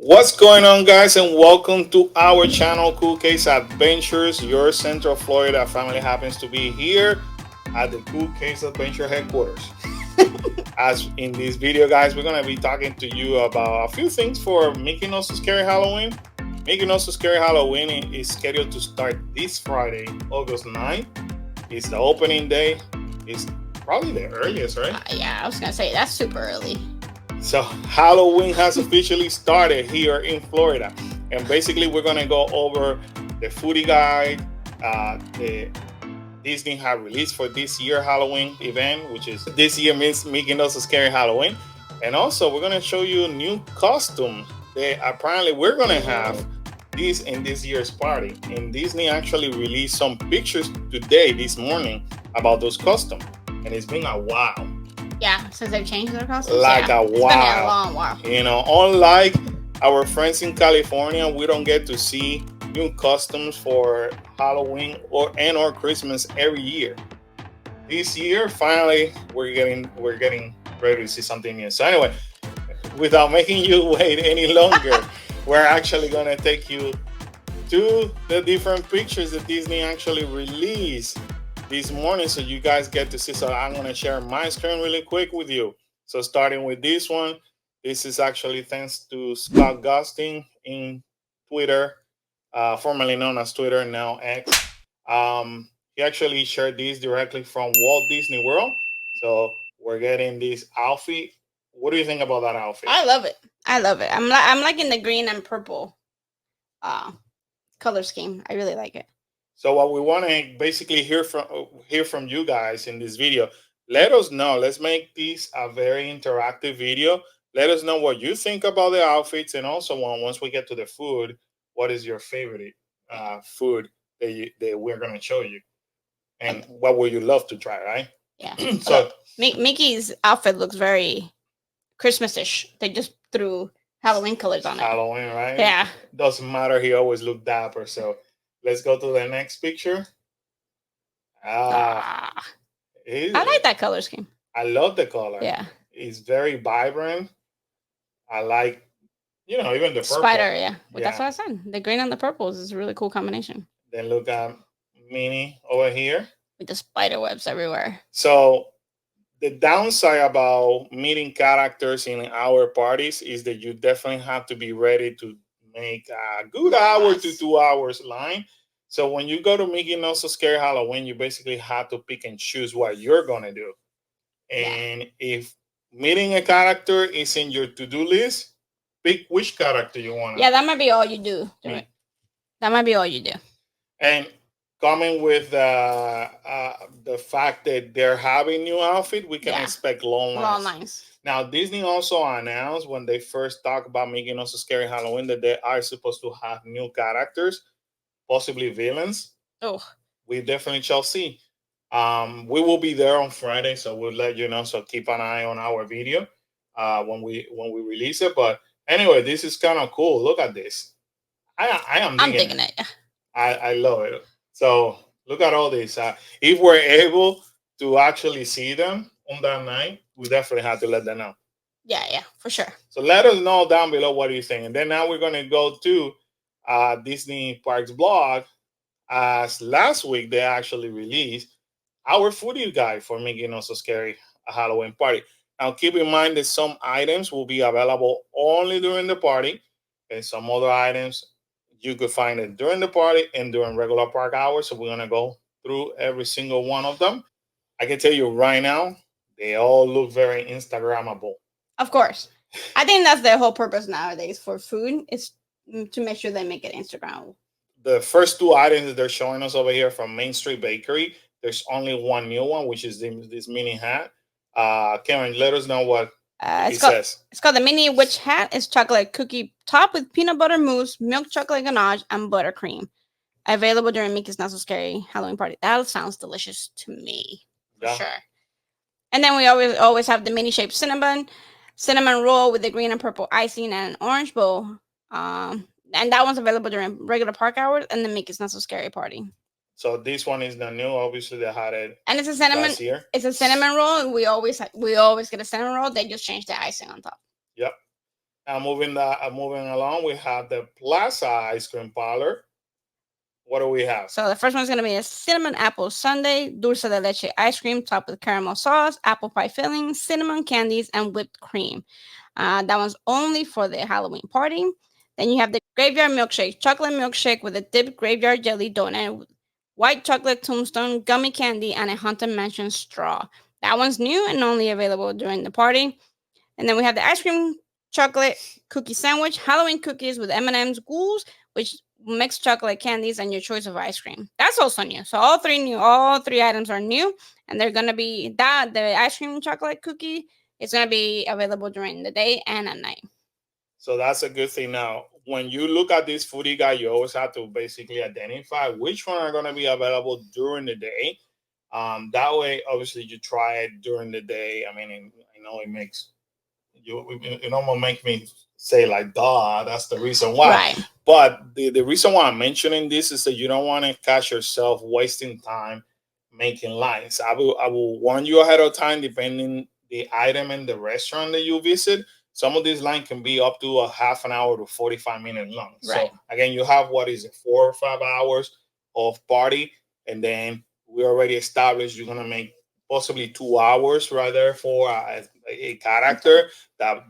What's going on, guys, and welcome to our channel, Cool Case Adventures. Your Central Florida family happens to be here at the Cool Case Adventure headquarters. As in this video, guys, we're going to be talking to you about a few things for Making Us a Scary Halloween. Making Us a Scary Halloween is scheduled to start this Friday, August 9th. It's the opening day. It's probably the earliest, right? Yeah, I was gonna say that's super early. So Halloween has officially started here in Florida, and basically we're gonna go over the foodie guide, the Disney have released for this year Halloween event, which is this year means Making Us a Scary Halloween, and also we're gonna show you a new costume that apparently we're gonna have this in this year's party. And Disney actually released some pictures today, this morning, about those costumes, and it's been a while. Yeah, since they've changed their costumes. Like yeah. a It's been while. a long while. You know, unlike our friends in California, we don't get to see new costumes for Halloween or Christmas every year. This year, finally, we're getting ready to see something new. So anyway, without making you wait any longer, we're actually gonna take you to the different pictures that Disney actually released this morning, so you guys get to see. So I'm going to share my screen really quick with you. So starting with this one, this is actually thanks to Scott Gustin in Twitter, formerly known as Twitter, now X. He actually shared this directly from Walt Disney World. So we're getting this outfit. What do you think about that outfit? I love it. I love it. I'm liking the green and purple color scheme. I really like it. So what we want to basically hear from you guys in this video. Let us know. Let's make this a very interactive video. Let us know what you think about the outfits, and also once we get to the food, what is your favorite food that we're gonna show you, and what would you love to try, right? Yeah. So Mickey's outfit looks very Christmas-ish. They just threw Halloween colors on it. Halloween, right? Yeah. Doesn't matter. He always looked dapper. So let's go to the next picture. I like that color scheme. I love the color. Yeah. It's very vibrant. I like, even the purple. Spider, yeah. Well, that's what I said. The green and the purples is a really cool combination. Then look at Minnie over here. With the spider webs everywhere. So the downside about meeting characters in our parties is that you definitely have to be ready to make a good hour to 2 hours line. So when you go to Making Us a Scary Halloween, you basically have to pick and choose what you're gonna do. And if meeting a character is in your to-do list, pick which character you want. Yeah, that might be all you do. That might be all you do. And coming with the fact that they're having new outfit, we can expect long lines. Long lines. Now, Disney also announced when they first talked about Making Us a Scary Halloween that they are supposed to have new characters, possibly villains. Oh, we definitely shall see. We will be there on Friday, so we'll let you know. So keep an eye on our video when we release it. But anyway, this is kind of cool. Look at this. I'm digging it. I love it. So look at all this. If we're able to actually see them on that night, we definitely have to let them know. Yeah, for sure. So let us know down below what you think. And then now we're going to go to Disney Parks blog. As last week, they actually released our foodie guide for Making Us a Scary Halloween party. Now, keep in mind that some items will be available only during the party, and some other items you could find it during the party and during regular park hours. So we're going to go through every single one of them. I can tell you right now, they all look very Instagrammable. Of course. I think that's their whole purpose nowadays for food, is to make sure they make it Instagrammable. The first two items that they're showing us over here from Main Street Bakery, there's only one new one, which is this mini hat. Karen, let us know what it says. It's called the mini witch hat. It's chocolate cookie top with peanut butter mousse, milk chocolate ganache, and buttercream. Available during Mickey's Not So Scary Halloween party. That sounds delicious to me. For sure. And then we always have the mini shaped cinnamon roll with the green and purple icing and an orange bowl. And that one's available during regular park hours and the Mickey's Not So Scary party. So this one is not new. Obviously, they had it. And it's a cinnamon. Last year. It's a cinnamon roll. We always get a cinnamon roll. They just changed the icing on top. Yep. Now moving along, we have the Plaza ice cream parlor. What do we have? So the first one's gonna be a cinnamon apple sundae, dulce de leche ice cream topped with caramel sauce, apple pie filling, cinnamon candies, and whipped cream. That one's only for the Halloween party. Then you have the graveyard milkshake, chocolate milkshake with a dipped graveyard jelly donut, white chocolate tombstone, gummy candy, and a haunted mansion straw. That one's new and only available during the party. And then we have the ice cream chocolate cookie sandwich, Halloween cookies with M&M's ghouls, which mixed chocolate candies and your choice of ice cream. That's also new. So all three new, all three items are new, and they're gonna be that the ice cream chocolate cookie is gonna be available during the day and at night. So that's a good thing. Now, when you look at this foodie guide, you always have to basically identify which one are going to be available during the day. That way, obviously, you try it during the day. I mean, I know it makes it almost makes me say like, "Duh," that's the reason why. Right. But the reason why I'm mentioning this is that you don't want to catch yourself wasting time making lines. I will warn you ahead of time, depending the item in the restaurant that you visit. Some of these lines can be up to a half an hour to 45 minutes long. Right. So again, you have what is it, 4 or 5 hours of party, and then we already established you're gonna make possibly 2 hours right there for a character that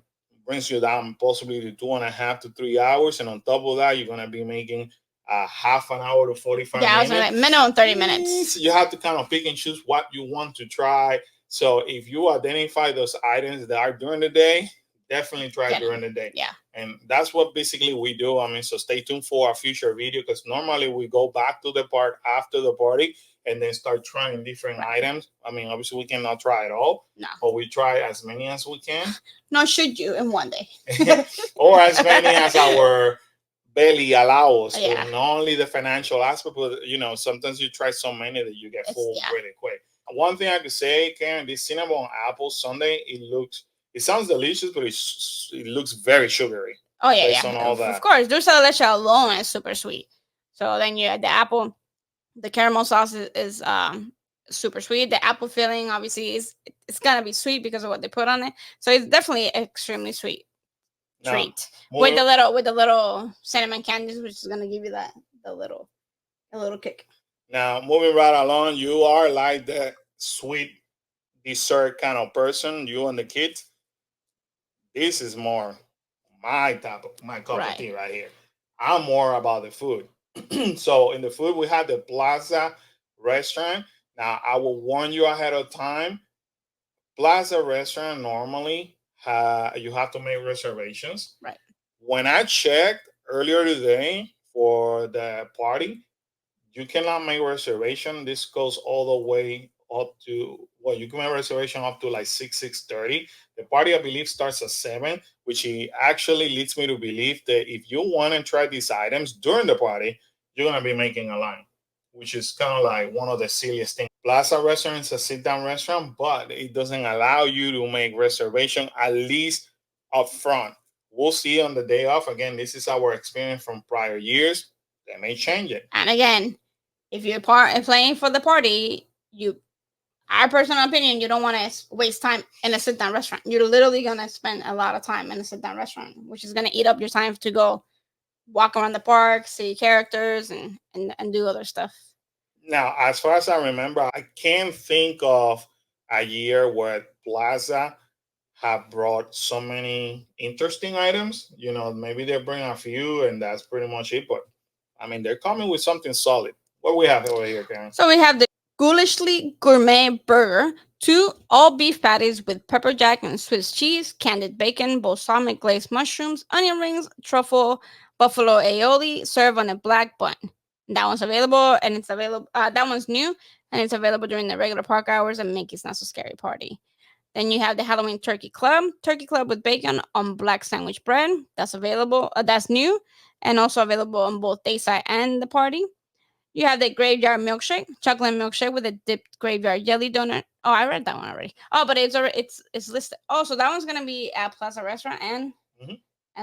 brings you down possibly to 2.5 to 3 hours, and on top of that, you're gonna be making a half an hour to 45 Yeah, I was minutes. gonna like minimum 30 minutes. So you have to kind of pick and choose what you want to try. So if you identify those items that are during the day, definitely try Yeah. during the day. Yeah. And that's what basically we do. I mean, so stay tuned for our future video, because normally we go back to the park after the party and then start trying different items. I mean, obviously we cannot try it all, No. but we try as many as we can. Nor should you in one day. Or as many as our belly allows. Yeah. Not only the financial aspect, but sometimes you try so many that you get full really quick. One thing I could say, Karen, this cinnamon apple sundae, it sounds delicious, but it looks very sugary. Oh yeah, based yeah. on all that. Of course, dulce de leche alone is super sweet. So then you add the apple, the caramel sauce is super sweet. The apple filling obviously it's gonna be sweet because of what they put on it. So it's definitely extremely sweet treat with the little cinnamon candies, which is gonna give you a little kick. Now moving right along, you are like the sweet dessert kind of person. You and the kids. This is more my cup of tea right here. I'm more about the food. So in the food, we have the Plaza Restaurant. Now I will warn you ahead of time. Plaza Restaurant normally you have to make reservations. Right. When I checked earlier today for the party, you cannot make reservation. This goes all the way up to you can make reservation up to like 6:30. The party, I believe, starts at 7, which actually leads me to believe that if you want to try these items during the party, you're gonna be making a line, which is kind of like one of the silliest things. Plaza Restaurant is a sit-down restaurant, but it doesn't allow you to make reservation at least up front. We'll see on the day off. Again, this is our experience from prior years. They may change it. And again, if you're playing for the party, our personal opinion, you don't want to waste time in a sit-down restaurant. You're literally gonna spend a lot of time in a sit-down restaurant, which is gonna eat up your time to go walk around the park, see characters, and do other stuff. Now, as far as I remember, I can't think of a year where Plaza have brought so many interesting items. Maybe they bring a few, and that's pretty much it. But I mean, they're coming with something solid. What we have over here, Karen? So we have the Ghoulishly Gourmet Burger, 2 all beef patties with pepper jack and Swiss cheese, candied bacon, balsamic glazed mushrooms, onion rings, truffle, buffalo aioli, served on a black bun. That one's available, and it's available. That one's new, and it's available during the regular park hours and Mickey's Not So Scary Party. Then you have the Halloween Turkey Club with bacon on black sandwich bread. That's available. That's new, and also available on both dayside and the party. You have the graveyard milkshake, chocolate milkshake with a dipped graveyard jelly donut. Oh, I read that one already. Oh, but it's listed. Oh, so that one's gonna be at Plaza Restaurant and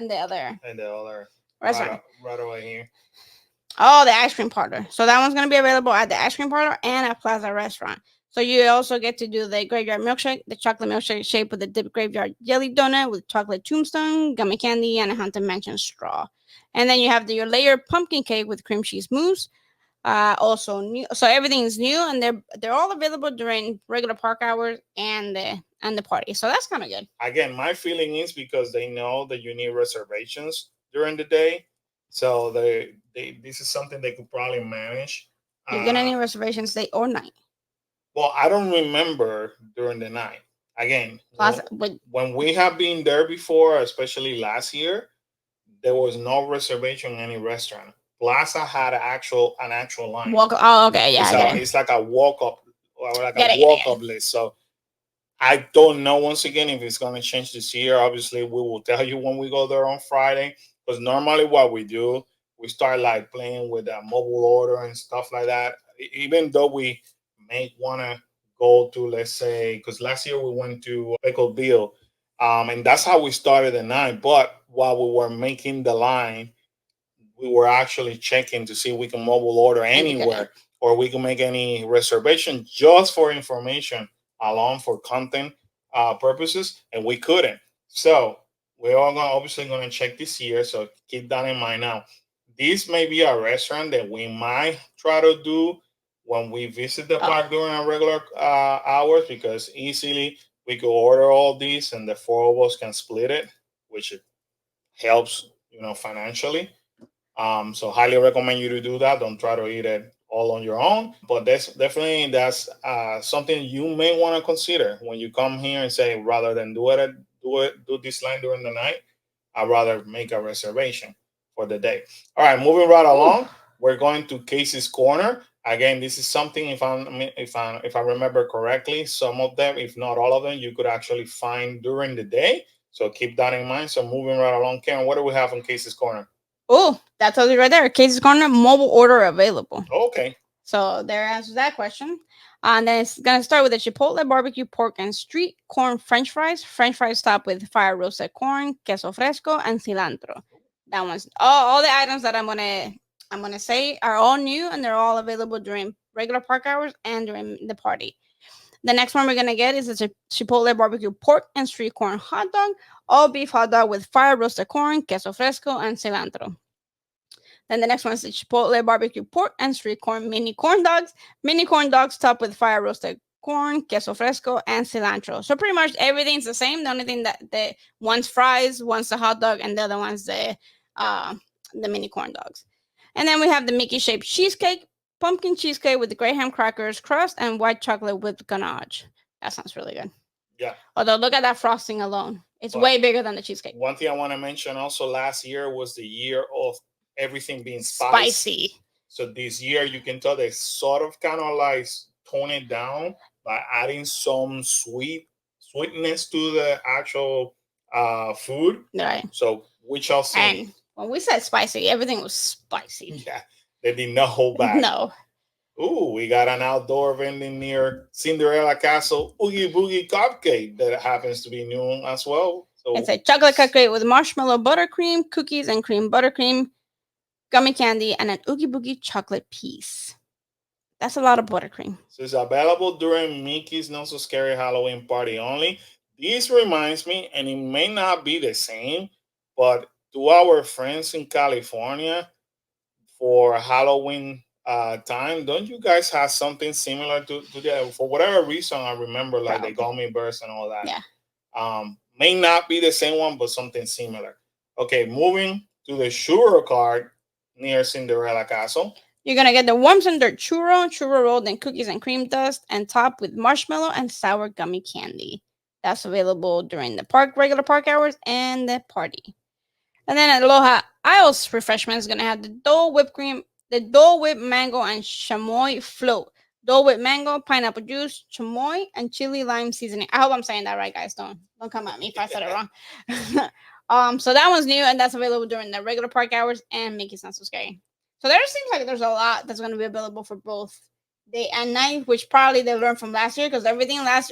the other restaurant right over here. Oh, the ice cream parlor. So that one's gonna be available at the ice cream parlor and at Plaza Restaurant. So you also get to do the graveyard milkshake, the chocolate milkshake shaped with a dipped graveyard jelly donut with chocolate tombstone, gummy candy, and a haunted mansion straw. And then you have your layered pumpkin cake with cream cheese mousse. Also new, so everything is new, and they're all available during regular park hours and the party. So that's kind of good. Again, my feeling is because they know that you need reservations during the day, so they this is something they could probably manage. You get any reservations day or night? Well, I don't remember during the night. Again, Plaza, when we have been there before, especially last year, there was no reservation in any restaurant. Plaza had an actual line. walk. Oh, okay, yeah, It's like a walk up, or like Get a it, get it, walk get up list. So I don't know once again if it's going to change this year. Obviously, we will tell you when we go there on Friday. Because normally, what we do, we start like playing with a mobile order and stuff like that. Even though we may want to go to, let's say, because last year we went to Pickle Bill, and that's how we started the night. But while we were making the line, we were actually checking to see if we can mobile order anywhere or we can make any reservation just for information alone for content purposes, and we couldn't. So we're all obviously going to check this year. So keep that in mind. Now, this may be a restaurant that we might try to do when we visit the park during our regular hours, because easily we could order all these and the four of us can split it, which helps, financially. So highly recommend you to do that. Don't try to eat it all on your own. But that's something you may want to consider when you come here and say, rather than do this line during the night, I'd rather make a reservation for the day. All right, moving right along, we're going to Casey's Corner. Again, this is something, if I remember correctly, some of them, if not all of them, you could actually find during the day. So keep that in mind. So moving right along, Karen, what do we have on Casey's Corner? Oh, that tells you right there. Casey's Corner, mobile order available. Okay. So there answers that question. And then it's gonna start with the Chipotle barbecue pork and street corn French fries. French fries topped with fire roasted corn, queso fresco, and cilantro. That one's all the items that I'm gonna say are all new, and they're all available during regular park hours and during the party. The next one we're gonna get is a Chipotle barbecue pork and street corn hot dog, all beef hot dog with fire roasted corn, queso fresco, and cilantro. Then the next one is the Chipotle barbecue pork and street corn mini corn dogs. Mini corn dogs topped with fire roasted corn, queso fresco, and cilantro. So pretty much everything's the same. The only thing that the one's fries, one's the hot dog, and the other one's the mini corn dogs. And then we have the Mickey shaped cheesecake, pumpkin cheesecake with the graham crackers crust and white chocolate with ganache. That sounds really good. Yeah. Although look at that frosting alone. It's way bigger than the cheesecake. One thing I want to mention also, last year was the year of everything being spicy. So this year you can tell they sort of kind of like tone it down by adding some sweetness to the actual food. Right. So we shall see. And when we said spicy, everything was spicy. Yeah. They did not hold back. No. Ooh, we got an outdoor vending near Cinderella Castle Oogie Boogie Cupcake that happens to be new as well. So it's a chocolate cupcake with marshmallow buttercream, cookies and cream buttercream, gummy candy, and an Oogie Boogie chocolate piece. That's a lot of buttercream. So it's available during Mickey's Not So Scary Halloween Party only. This reminds me, and it may not be the same, but to our friends in California for Halloween time, don't you guys have something similar to that? For whatever reason, I remember like the gummy bears and all that. Yeah. May not be the same one, but something similar. Okay, moving to the churro cart near Cinderella Castle. You're gonna get the Worms and Dirt churro rolled in cookies and cream dust, and topped with marshmallow and sour gummy candy. That's available during the regular park hours and the party. And then at Aloha Isles Refreshment is gonna have the Dole whipped cream, the Dole whipped mango and chamoy float. Dole whipped mango, pineapple juice, chamoy, and chili lime seasoning. I hope I'm saying that right, guys. Don't come at me if I said it wrong. So that one's new, and that's available during the regular park hours and Mickey's Not So Scary. So there seems like there's a lot that's going to be available for both day and night, which probably they learned from last year, because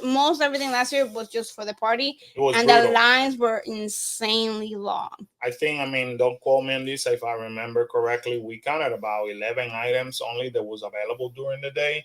most everything last year was just for the party, and brutal. The lines were insanely long. I think, don't quote me on this, if I remember correctly, we counted about 11 items only that was available during the day.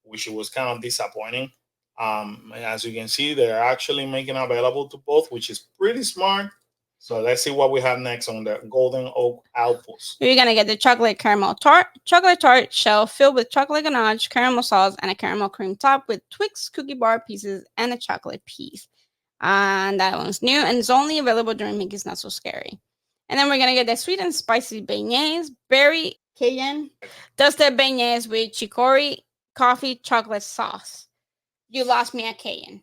which was kind of disappointing. As you can see, they're actually making available to both, which is pretty smart. So let's see what we have next on the Golden Oak Outpost. You're gonna get the chocolate caramel tart, chocolate tart shell filled with chocolate ganache, caramel sauce, and a caramel cream top with Twix cookie bar pieces and a chocolate piece. And that one's new, and it's only available during Mickey's Not So Scary. And then we're gonna get the sweet and spicy beignets, berry Cajun, dusted beignets with chicory coffee chocolate sauce. You lost me at Cajun,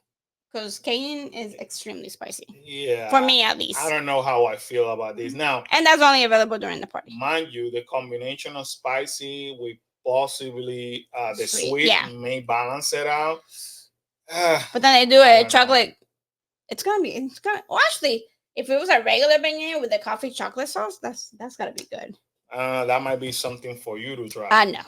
because Cajun is extremely spicy. Yeah. For me, at least. I don't know how I feel about this. Now, and that's only available during the party. Mind you, the combination of spicy with possibly the sweet may balance it out. But then they do a chocolate. It's gonna be. Well, actually, if it was a regular beignet with the coffee chocolate sauce, that's gotta be good. That might be something for you to try. I know.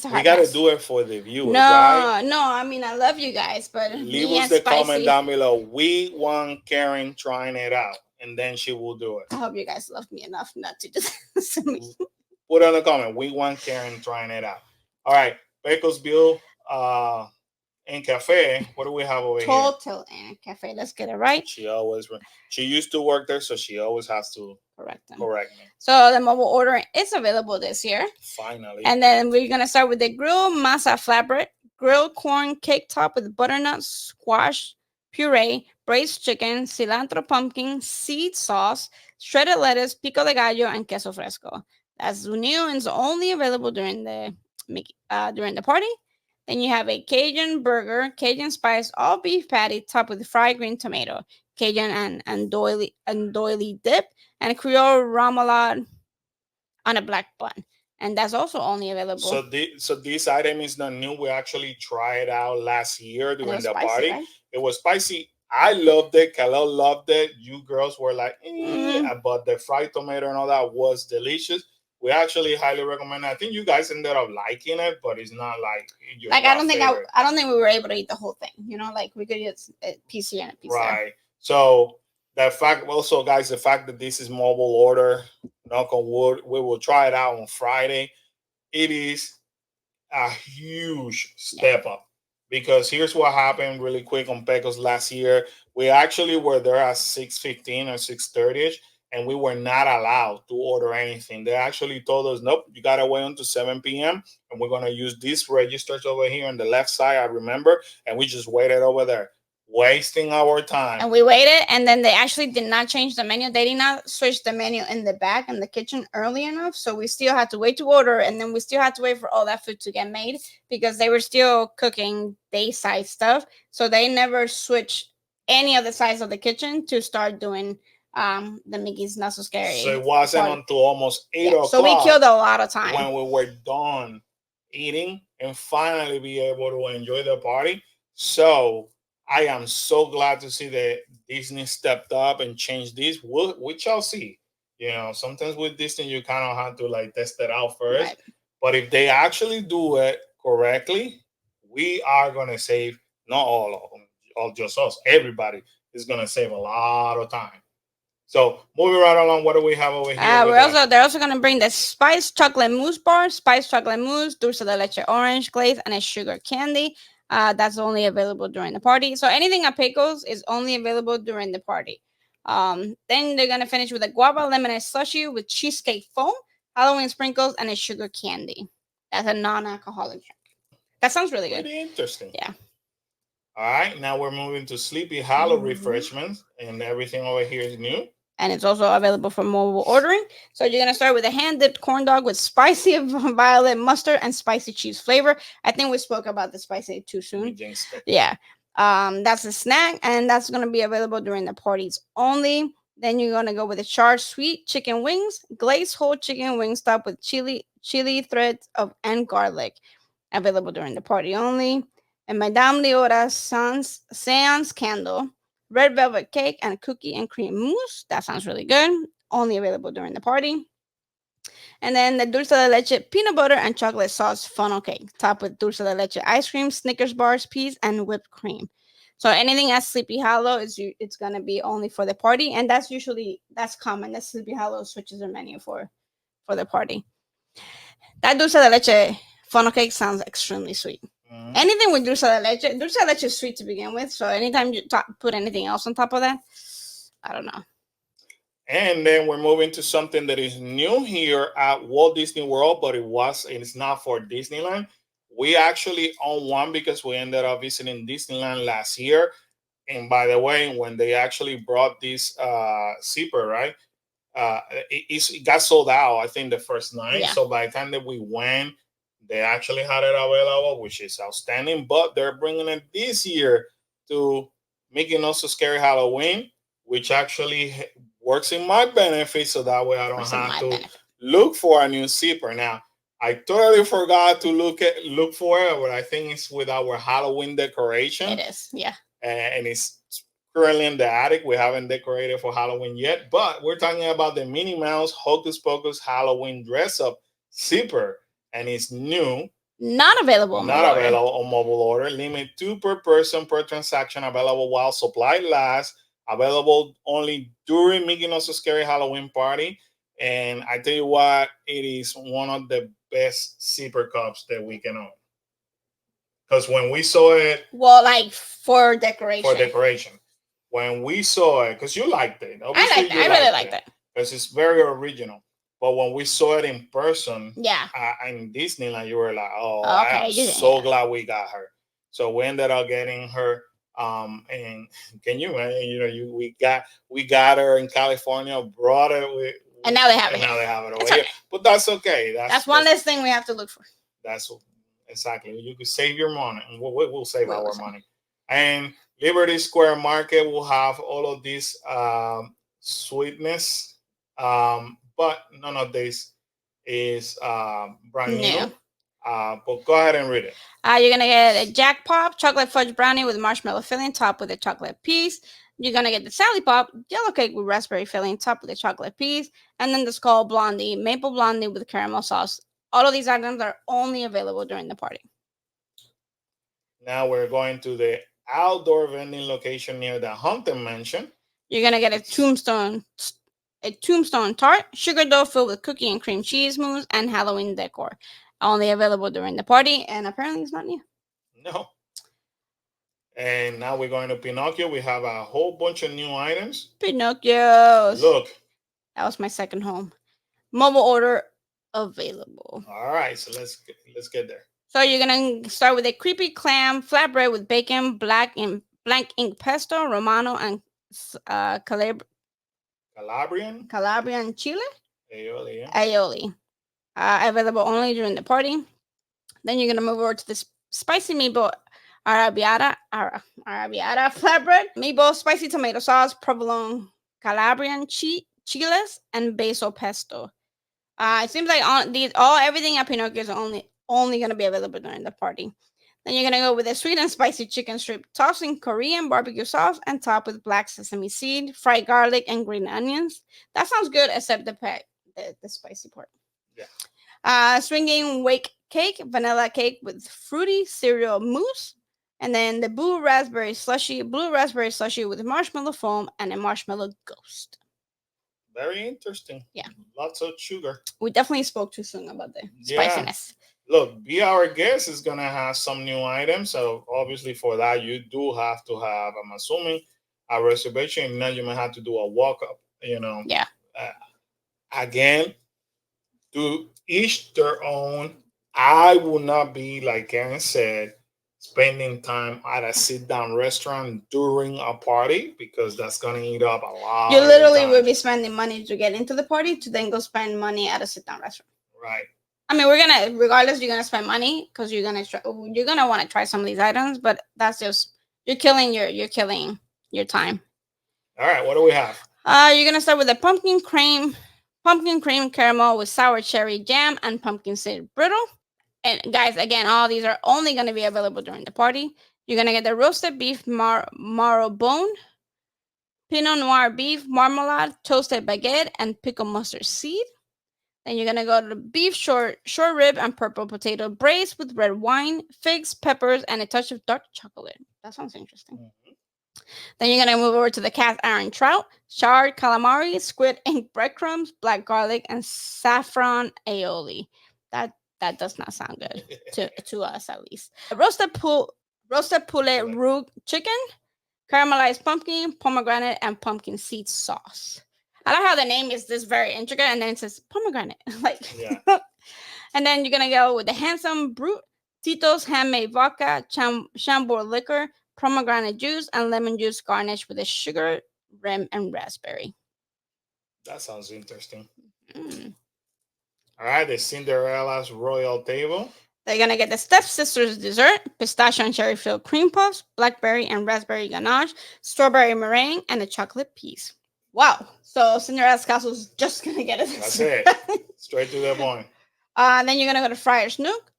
We gotta do it for the viewers, right? No. I mean, I love you guys, but leave us the comment down below. We want Karen trying it out, and then she will do it. I hope you guys love me enough not to just listen to me. Put on the comment. We want Karen trying it out. All right, Bakersville and Cafe. What do we have over here? Total and Cafe. Let's get it right. She used to work there, so she always has to correct me. So the mobile ordering is available this year. Finally. And then we're gonna start with the grilled masa flatbread, grilled corn cake top with butternut squash puree, braised chicken, cilantro pumpkin, seed sauce, shredded lettuce, pico de gallo, and queso fresco. That's new and is only available during the party. Then you have a Cajun burger, Cajun spice, all beef patty topped with fried green tomato, Cajun and doily dip, and Creole remoulade on a black bun. And that's also only available. So this item is not new. We actually tried it out last year during the party. Right? It was spicy. I loved it. Khalil loved it. You girls were like, but the fried tomato and all that was delicious. We actually highly recommend it. I think you guys ended up liking it, but it's not like your I don't think we were able to eat the whole thing. You know, like we could eat a piece here and a piece there. Right. So the fact that this is mobile order, knock on wood, we will try it out on Friday. It is a huge step up because here's what happened really quick on Pecos last year. We actually were there at 6:15 or 6:30. And we were not allowed to order anything. They actually told us, nope, you got to wait until 7 p.m. And we're going to use these registers over here on the left side, I remember. And we just waited over there, wasting our time. And we waited, and then they actually did not change the menu. They did not switch the menu in the back in the kitchen early enough. So we still had to wait to order, and then we still had to wait for all that food to get made because they were still cooking day-side stuff. So they never switched any of the sides of the kitchen to start doing the Mickey's Not So Scary. So it wasn't until almost 8 o'clock. So we killed a lot of time when we were done eating and finally be able to enjoy the party. So I am so glad to see that Disney stepped up and changed this. We shall see. You know, sometimes with Disney you kind of have to like test it out first. Right. But if they actually do it correctly, we are gonna save not all of them, all just us. Everybody is gonna save a lot of time. So moving right along, what do we have over here? They're also gonna bring the spice chocolate mousse bar, spice chocolate mousse, dulce de leche orange glaze, and a sugar candy. That's only available during the party. So anything at Pecos is only available during the party. Then they're gonna finish with a guava lemonade slushy with cheesecake foam, Halloween sprinkles, and a sugar candy. That's a non-alcoholic drink. That sounds really good. Pretty interesting. Yeah. All right, now we're moving to Sleepy Hollow refreshments, and everything over here is new. And it's also available for mobile ordering. So you're going to start with a hand-dipped corn dog with spicy violet mustard and spicy cheese flavor. I think we spoke about the spicy too soon. Yeah. That's a snack, and that's going to be available during the parties only. Then you're going to go with a charred sweet chicken wings, glazed whole chicken wings topped with chili threads and garlic. Available during the party only. And Madame Leota's Seance candle, red velvet cake, and cookie and cream mousse. That sounds really good. Only available during the party. And then the dulce de leche peanut butter and chocolate sauce funnel cake, topped with dulce de leche ice cream, Snickers bars, peas, and whipped cream. So anything at Sleepy Hollow it's gonna be only for the party, and that's common. That Sleepy Hollow switches their menu for the party. That dulce de leche Funnel cake sounds extremely sweet. Anything with dulce de leche is sweet to begin with. So anytime you put anything else on top of that, I don't know. And then we're moving to something that is new here at Walt Disney World, but it's not for Disneyland. We actually own one because we ended up visiting Disneyland last year. And by the way, when they actually brought this zipper, right, it got sold out, I think, the first night. Yeah. So by the time that we went, they actually had it available, which is outstanding. But they're bringing it this year to Making Us So Scary Halloween, which actually works in my benefit, so that way I don't have to look for a new zipper. Now, I totally forgot to look for it, but I think it's with our Halloween decoration. It is, yeah. And it's currently in the attic. We haven't decorated for Halloween yet, but we're talking about the Minnie Mouse Hocus Pocus Halloween dress up zipper, and it's new. Not available on mobile order. Limit 2 per person per transaction. Available while supply lasts. Available only during Making Us a Scary Halloween party. And I tell you what, it is one of the best zipper cups that we can own. Because when we saw it, well, like for decoration. When we saw it, because you liked it, obviously I really liked it because it's very original. But when we saw it in person, yeah, in Disneyland, you were like, "Oh, okay, I'm so glad we got her." So we ended up getting her. And can you imagine? You know, we got her in California, brought it with, and now they have it. Now they have it over here. But that's okay. That's one less thing we have to look for. That's exactly. You could save your money, and we'll save our money. And Liberty Square Market will have all of this sweetness, but none of this is brand new. But go ahead and read it. You're gonna get a Jack Pop chocolate fudge brownie with marshmallow filling, topped with a chocolate piece. You're gonna get the Sally Pop yellow cake with raspberry filling, topped with a chocolate piece, and then the Skull Blondie maple blondie with caramel sauce. All of these items are only available during the party. Now we're going to the outdoor vending location near the Haunted Mansion. You're gonna get a tombstone tart, sugar dough filled with cookie and cream cheese mousse, and Halloween decor. Only available during the party, and apparently it's not new. No. And now we're going to Pinocchio. We have a whole bunch of new items. Pinocchios. Look. That was my second home. Mobile order available. All right, so let's get there. So you're gonna start with a creepy clam flatbread with bacon, blank ink pesto, Romano, and Calabrian chile. Aioli. Available only during the party. Then you're gonna move over to this spicy meatball arrabbiata flatbread, meatball, spicy tomato sauce, provolone, Calabrian chiles, and basil pesto. It seems like everything at Pinocchio is only gonna be available during the party. Then you're gonna go with a sweet and spicy chicken strip tossed in Korean barbecue sauce and topped with black sesame seed, fried garlic, and green onions. That sounds good, except the spicy part. Yeah. Swinging wake cake, vanilla cake with fruity cereal mousse, and then the blue raspberry slushy with marshmallow foam and a marshmallow ghost. Very interesting. Yeah. Lots of sugar. We definitely spoke too soon about the spiciness. Look, Be Our Guest is going to have some new items. So obviously for that, you do have to have, I'm assuming, a reservation. If not, you might have to do a walk-up, Yeah. Again, to each their own. I will not be, like Karen said, spending time at a sit-down restaurant during a party, because that's going to eat up a lot. You literally will be spending money to get into the party to then go spend money at a sit-down restaurant. Right. I mean, regardless, you're gonna spend money because you're gonna want to try some of these items, but that's just you're killing your time. All right, what do we have? You're gonna start with a pumpkin cream caramel with sour cherry jam and pumpkin seed brittle. And guys, again, all these are only gonna be available during the party. You're gonna get the roasted beef marrowbone, Pinot Noir beef marmalade, toasted baguette, and pickled mustard seed. Then you're going to go to the beef short rib and purple potato braised with red wine, figs, peppers, and a touch of dark chocolate. That sounds interesting. Mm-hmm. Then you're going to move over to the cast iron trout, charred calamari, squid ink breadcrumbs, black garlic, and saffron aioli. That That does not sound good to us, at least. Roasted poulet roux chicken, caramelized pumpkin, pomegranate, and pumpkin seed sauce. I like how the name is this very intricate, and then it says pomegranate. Yeah. And then you're gonna go with the handsome brute, Tito's handmade vodka, Chambord liquor, pomegranate juice, and lemon juice garnished with a sugar rim and raspberry. That sounds interesting. Mm. All right, the Cinderella's Royal Table. They're gonna get the stepsisters dessert, pistachio and cherry filled cream puffs, blackberry and raspberry ganache, strawberry meringue, and a chocolate piece. Wow! So Cinderella's Castle's just gonna get it. That's it. Straight to the point. Then you're gonna go to Friar's Nook.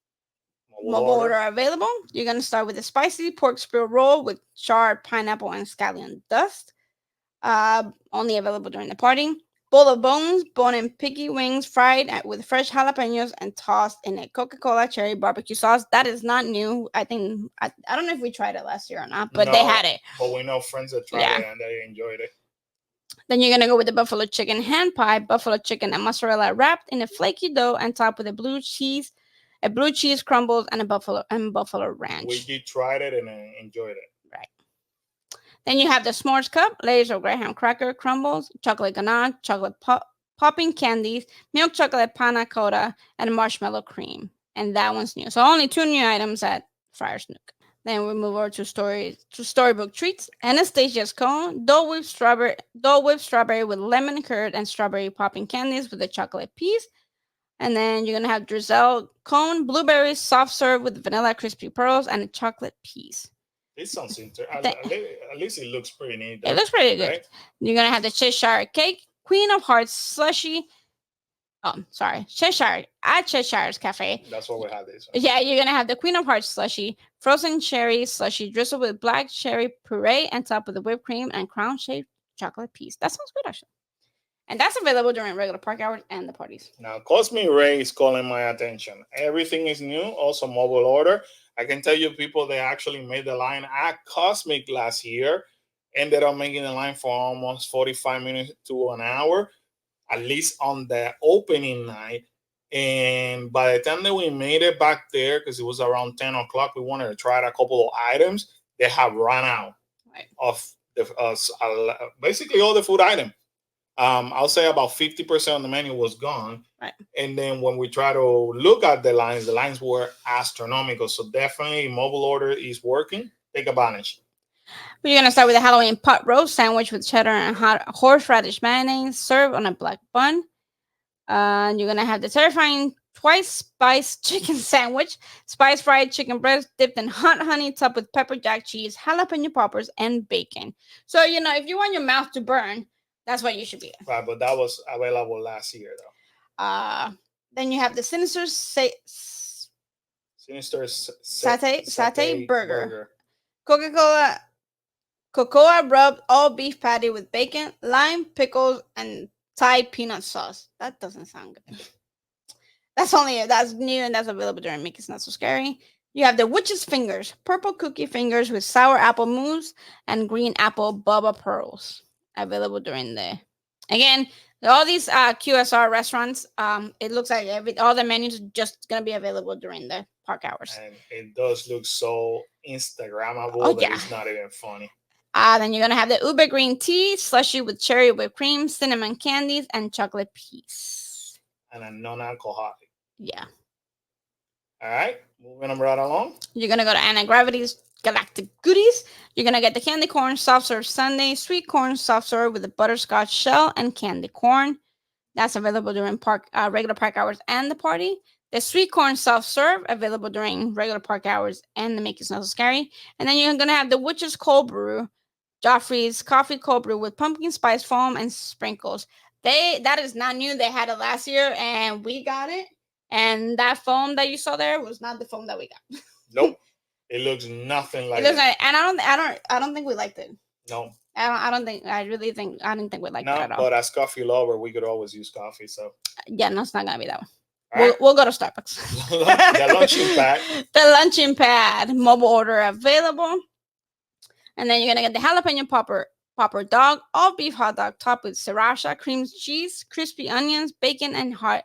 Mobile order available. You're gonna start with a spicy pork spill roll with charred pineapple and scallion dust. Only available during the party. Bowl of bones, bone-in piggy wings fried with fresh jalapenos and tossed in a Coca-Cola cherry barbecue sauce. That is not new. I think I don't know if we tried it last year or not, but they had it. But we know friends that tried it and they enjoyed it. Then you're gonna go with the buffalo chicken hand pie, buffalo chicken and mozzarella wrapped in a flaky dough and topped with a blue cheese crumbles, and a buffalo ranch. We did tried it and enjoyed it. Right. Then you have the s'mores cup, layers of graham cracker crumbles, chocolate ganache, chocolate popping candies, milk chocolate panna cotta, and marshmallow cream. And that one's new. So only 2 new items at Friar's Nook. Then we move over to Storybook Treats. Anastasia's cone, Dole whipped strawberry with lemon curd and strawberry popping candies with a chocolate piece. And then you're gonna have Drizzle cone, blueberries, soft serve with vanilla crispy pearls, and a chocolate piece. This sounds interesting. At least it looks pretty neat. It looks pretty good. Right? You're gonna have the Cheshire cake, Queen of Hearts slushy. Oh, sorry, Cheshire at Cheshire's Cafe. That's what we had this. Yeah, you're gonna have the Queen of Hearts slushy, frozen cherry slushy drizzled with black cherry puree and topped with the whipped cream and crown-shaped chocolate piece. That sounds good, actually. And that's available during regular park hours and the parties. Now, Cosmic Ray is calling my attention. Everything is new, also mobile order. I can tell you people that actually made the line at Cosmic last year ended up making the line for almost 45 minutes to an hour, at least on the opening night. And by the time that we made it back there, because it was around 10 o'clock, we wanted to try a couple of items. They have run out of basically all the food items. I'll say about 50% of the menu was gone. Right. And then when we try to look at the lines were astronomical. So definitely mobile order is working. Take advantage. We're going to start with a Halloween pot roast sandwich with cheddar and hot horseradish mayonnaise served on a black bun. You're going to have the terrifying twice spiced chicken sandwich, spice fried chicken breast dipped in hot honey topped with pepper jack cheese, jalapeno poppers, and bacon. So, if you want your mouth to burn, that's what you should be. Right, but that was available last year, though. Then you have the Sinister Satay Burger. Cocoa rubbed all beef patty with bacon, lime, pickles, and Thai peanut sauce. That doesn't sound good. That's new and that's available during Mickey's Not So Scary. You have the Witch's Fingers, purple cookie fingers with sour apple mousse and green apple bubba pearls. Available during all these QSR restaurants. It looks like all the menus are just gonna be available during the park hours. And it does look so Instagrammable that it's not even funny. Then you're gonna have the Ube green tea slushy with cherry whipped cream, cinnamon candies, and chocolate piece. And a non-alcoholic. Yeah. All right, moving them right along. You're gonna go to Anna Gravity's Galactic Goodies. You're gonna get the candy corn soft serve sundae, sweet corn soft serve with a butterscotch shell and candy corn. That's available during regular park hours and the party. The sweet corn soft serve available during regular park hours and the Make It Not So Scary. And then you're gonna have the Witch's Cold Brew, Joffrey's coffee cold brew with pumpkin spice foam and sprinkles. That is not new. They had it last year and we got it. And that foam that you saw there was not the foam that we got. Nope. It looks nothing like it. And I don't think we liked it. No. I didn't think we liked it at all. But as coffee lover, we could always use coffee. So yeah, no, it's not gonna be that one. Right. We'll go to Starbucks. The luncheon pad. The luncheon pad. Mobile order available. And then you're gonna get the jalapeno popper dog, all beef hot dog topped with sriracha, cream cheese, crispy onions, bacon, and hot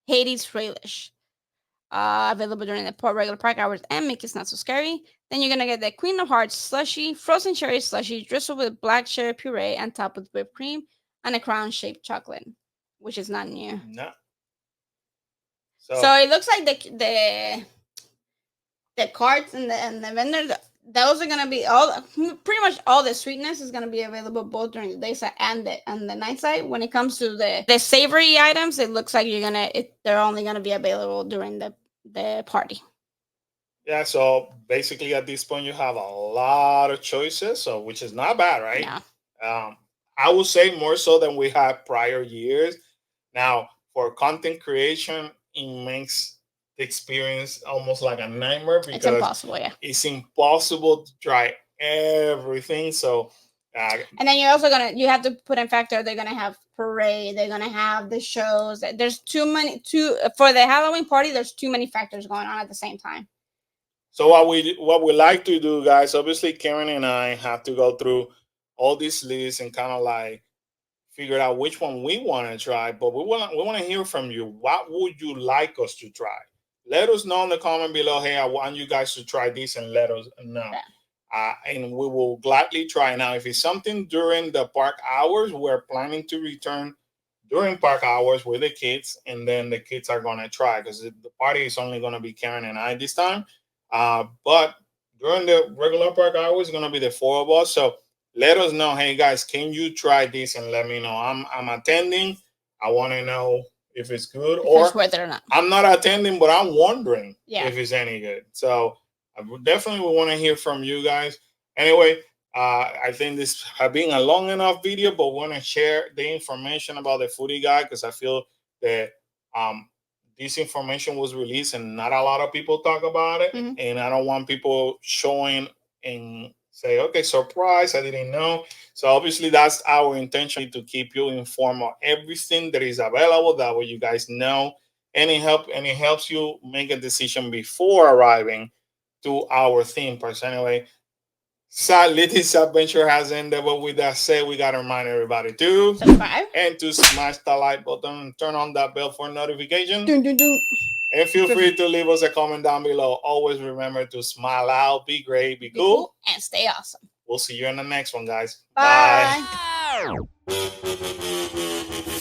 Hades relish. available during the regular park hours and Make It's Not So Scary. Then you're gonna get the Queen of Hearts slushy, frozen cherry slushy, drizzled with black cherry puree and topped with whipped cream, and a crown-shaped chocolate, which is not new. No. So it looks like the carts and the vendors, those are gonna be pretty much all the sweetness is gonna be available both during the day side and the night side. When it comes to the savory items, it looks like they're only gonna be available during the party. Yeah, so basically at this point you have a lot of choices, so which is not bad, right? Yeah. I would say more so than we had prior years. Now, for content creation, it makes the experience almost like a nightmare because it's impossible. Yeah, it's impossible to try everything. So, and then you have to put in factor they're gonna have parade, they're gonna have the shows. There's too many for the Halloween party. There's too many factors going on at the same time. So what we like to do, guys, obviously Karen and I have to go through all these lists and kind of like figure out which one we want to try. But we want to hear from you. What would you like us to try? Let us know in the comment below. Hey, I want you guys to try this, and let us know. Yeah. And we will gladly try. Now, if it's something during the park hours, we're planning to return during park hours with the kids, and then the kids are going to try because the party is only going to be Karen and I this time. But during the regular park hours, it's going to be the four of us. So let us know. Hey, guys, can you try this and let me know? I'm attending. I want to know if it's good or worth it or not. I'm not attending, but I'm wondering if it's any good. So I definitely want to hear from you guys. Anyway, I think this has been a long enough video, but want to share the information about the Foodie guy because I feel that this information was released and not a lot of people talk about it. Mm-hmm. And I don't want people showing and say, okay, surprise, I didn't know. So obviously that's our intention, to keep you informed of everything that is available. That way you guys know, and it helps you make a decision before arriving to our theme parks. Anyway, sadly, this adventure has ended, but with that said, we got to remind everybody to subscribe and to smash the like button and turn on that bell for notification. Dun, dun, dun. And feel free to leave us a comment down below. Always remember to smile out, be great, be cool, and stay awesome. We'll see you in the next one, guys. Bye. Bye.